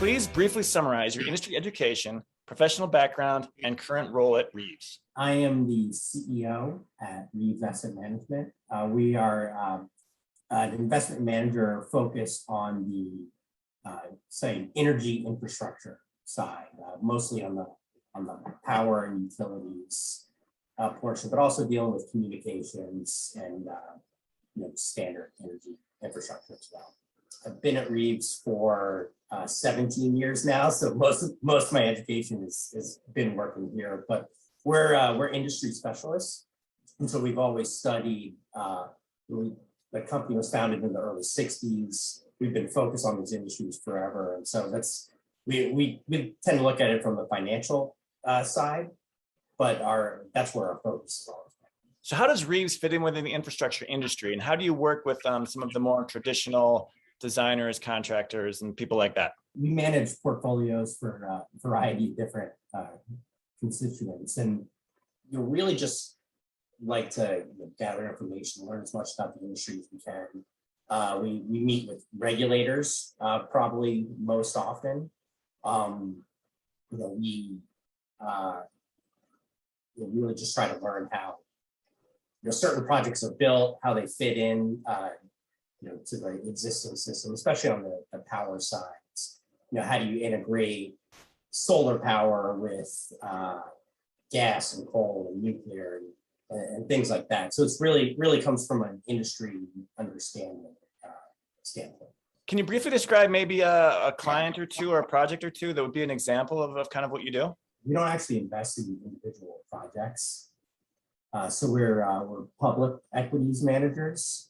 please briefly summarize your industry education, professional background, and current role at Reaves? I am the CEO at Reaves Asset Management. We are an investment manager focused on the, say, energy infrastructure side, mostly on the power and utilities portion, but also dealing with communications and standard energy infrastructure as well. I've been at Reaves for 17 years now, so most of my education has been working here. But we're industry specialists, and so we've always studied. The company was founded in the early '60s. We've been focused on these industries forever, and so we tend to look at it from the financial side, but that's where our focus is on. So how does Reaves fit in within the infrastructure industry, and how do you work with some of the more traditional designers, contractors, and people like that? We manage portfolios for a variety of different constituents, and you really just like to gather information, learn as much about the industry as we can. We meet with regulators probably most often. We really just try to learn how certain projects are built, how they fit in to the existing system, especially on the power sides. How do you integrate solar power with gas and coal and nuclear and things like that? So it's really comes from an industry understanding standpoint. Can you briefly describe maybe a client or two or a project or two that would be an example of kind of what you do? We don't actually invest in individual projects. So we're public equities managers.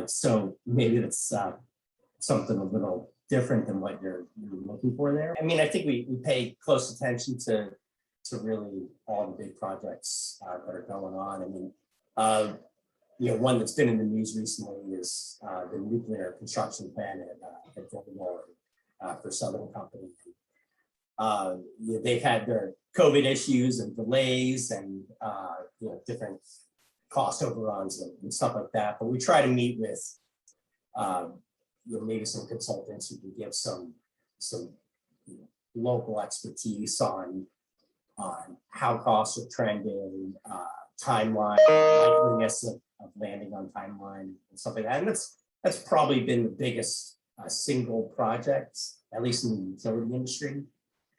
So maybe that's something a little different than what you're looking for there. I mean, I think we pay close attention to really all the big projects that are going on. I mean, one that's been in the news recently is the nuclear construction plan at renewable for Southern Company. They've had their COVID issues and delays and different cost overruns and stuff like that. But we try to meet with maybe some consultants who can give some local expertise on how costs are trending, timeline, likeliness of landing on timeline and stuff like that. And that's probably been the biggest single project, at least in the utility industry,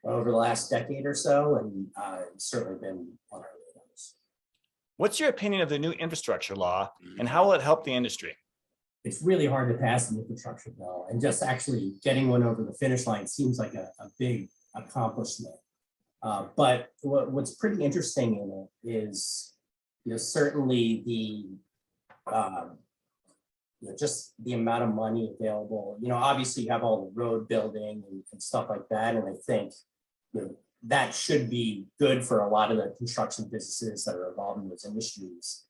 over the last decade or so, and it's certainly been on our radars. What's your opinion of the new infrastructure law, and how will it help the industry? It's really hard to pass an infrastructure bill, and just actually getting one over the finish line seems like a big accomplishment. But what's pretty interesting in it is, certainly the just the amount of money available. Obviously you have all the road building and stuff like that, and I think that should be good for a lot of the construction businesses that are involved in those industries.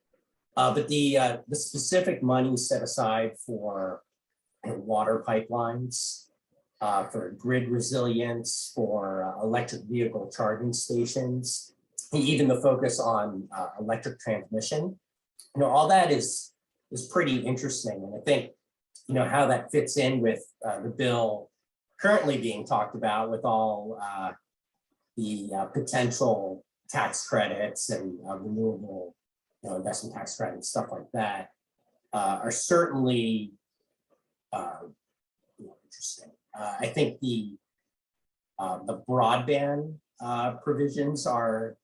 But the specific money set aside for water pipelines, for grid resilience, for electric vehicle charging stations, and even the focus on electric transmission, all that is pretty interesting. And I think, how that fits in with the bill currently being talked about with all the potential tax credits and renewable investment tax credits, stuff like that, are certainly interesting. I think the broadband provisions are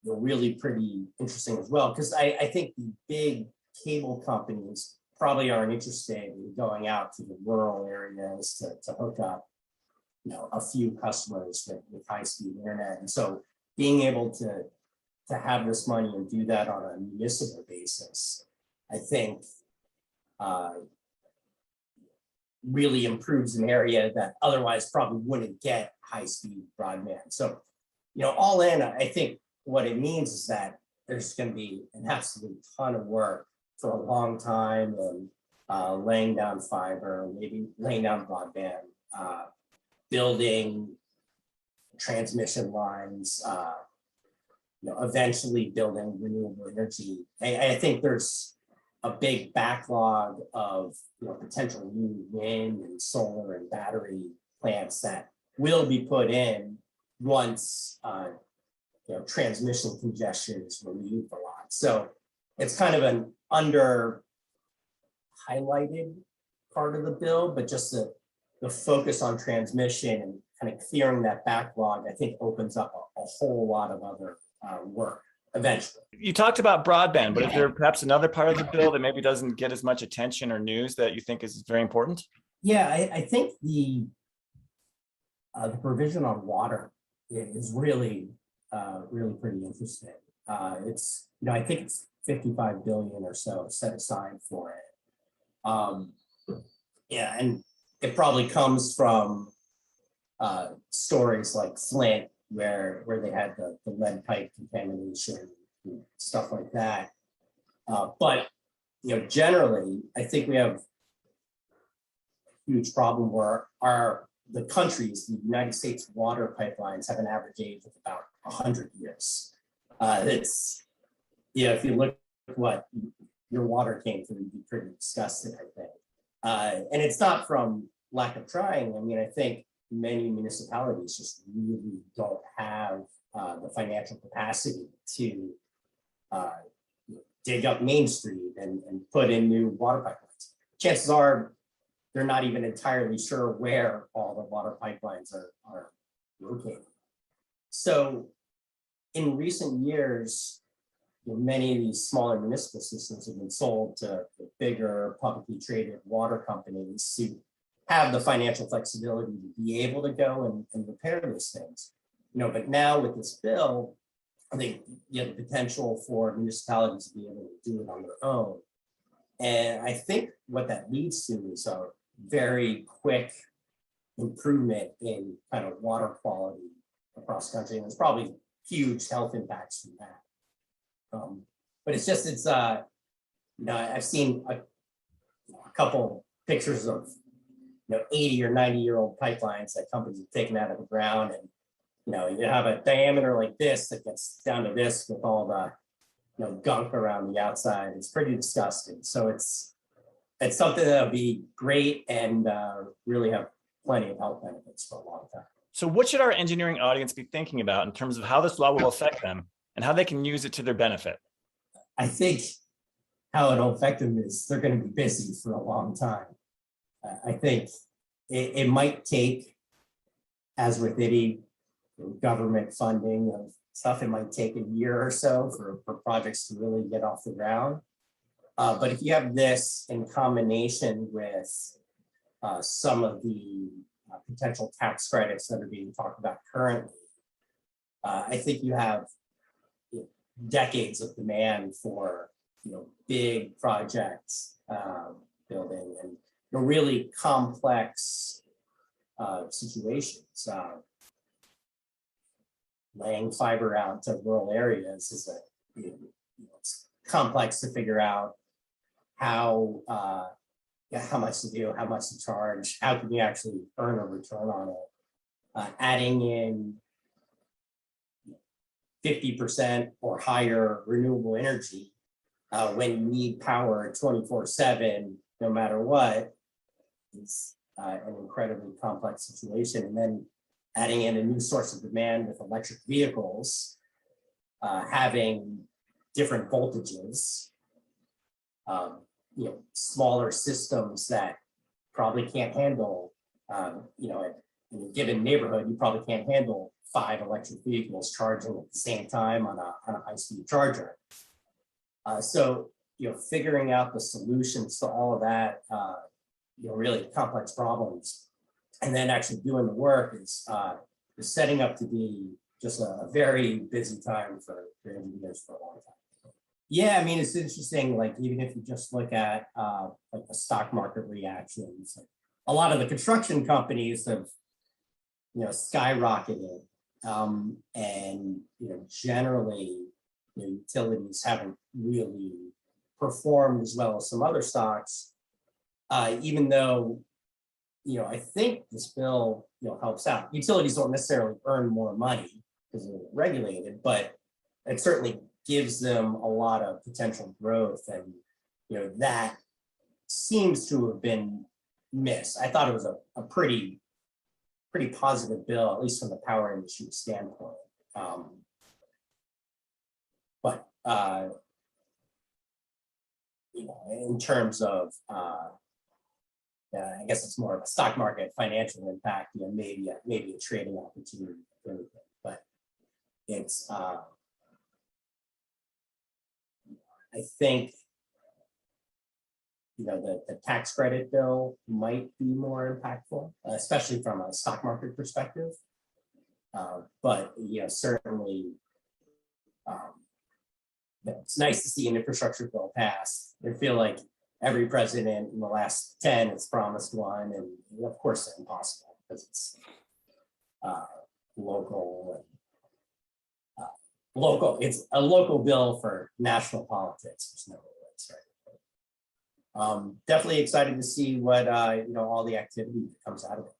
really pretty interesting as well, because I think the big cable companies probably aren't interested in going out to the rural areas to hook up a few customers with high-speed internet. And so being able to have this money and do that on a municipal basis, I think really improves an area that otherwise probably wouldn't get high-speed broadband. So, all in, I think what it means is that there's going to be an absolute ton of work for a long time, and laying down fiber, maybe laying down broadband, building transmission lines, eventually building renewable energy. I think there's a big backlog of potential new wind and solar and battery plants that will be put in once transmission congestion is removed a lot. So it's kind of an under highlighted part of the bill, but just the focus on transmission and kind of clearing that backlog, I think opens up a whole lot of other work eventually. You talked about broadband, but is there perhaps another part of the bill that maybe doesn't get as much attention or news that you think is very important? Yeah, I think the provision on water is really pretty interesting. It's I think it's 55 billion or so set aside for it. Yeah, and it probably comes from stories like Flint, where they had the lead pipe contamination and stuff like that. But generally, I think we have a huge problem where the United States water pipelines have an average age of about 100 years. It's if you look at what your water came through, you'd be pretty disgusted, I think. And it's not from lack of trying. I mean, I think many municipalities just really don't have the financial capacity to dig up Main Street and put in new water pipelines. Chances are they're not even entirely sure where all the water pipelines are located. So in recent years, many of these smaller municipal systems have been sold to the bigger publicly traded water companies who have the financial flexibility to be able to go and repair those things. But now with this bill, I think you have the potential for municipalities to be able to do it on their own. And I think what that leads to is a very quick improvement in kind of water quality across the country. And there's probably huge health impacts from that. But I've seen a couple pictures of 80 or 90-year-old pipelines that companies have taken out of the ground, and you have a diameter like this that gets down to this with all the gunk around the outside. It's pretty disgusting. So it's something that'll be great and really have plenty of health benefits for a long time. So what should our engineering audience be thinking about in terms of how this law will affect them and how they can use it to their benefit? I think how it'll affect them is they're going to be busy for a long time. I think it might take, as with any government funding of stuff, it might take a year or so for projects to really get off the ground. But if you have this in combination with some of the potential tax credits that are being talked about currently, I think you have decades of demand for big projects building and really complex situations. Laying fiber out to rural areas is it's complex to figure out how much to do, how much to charge, how can you actually earn a return on it. Adding in 50% or higher renewable energy when you need power 24/7, no matter what, is an incredibly complex situation. And then adding in a new source of demand with electric vehicles, having different voltages, smaller systems that probably can't handle, in a given neighborhood, you probably can't handle 5 electric vehicles charging at the same time on a high-speed charger. So, figuring out the solutions to all of that, really complex problems, and then actually doing the work is setting up to be just a very busy time for engineers for a long time. Yeah, I mean, it's interesting, like even if you just look at like the stock market reactions, a lot of the construction companies have, skyrocketed. And generally, utilities haven't really performed as well as some other stocks, even though, I think this bill, helps out. Utilities don't necessarily earn more money because they're regulated, but it certainly gives them a lot of potential growth and that seems to have been missed. I thought it was a pretty positive bill, at least from the power industry standpoint. But in terms of, I guess it's more of a stock market financial impact, maybe a trading opportunity, but it's, I think, the tax credit bill might be more impactful, especially from a stock market perspective. But certainly, it's nice to see an infrastructure bill pass. I feel like every president in the last 10 has promised one, and of course it's impossible because it's local. And, local. It's a local bill for national politics. There's no words, right? Definitely excited to see what all the activity that comes out of it.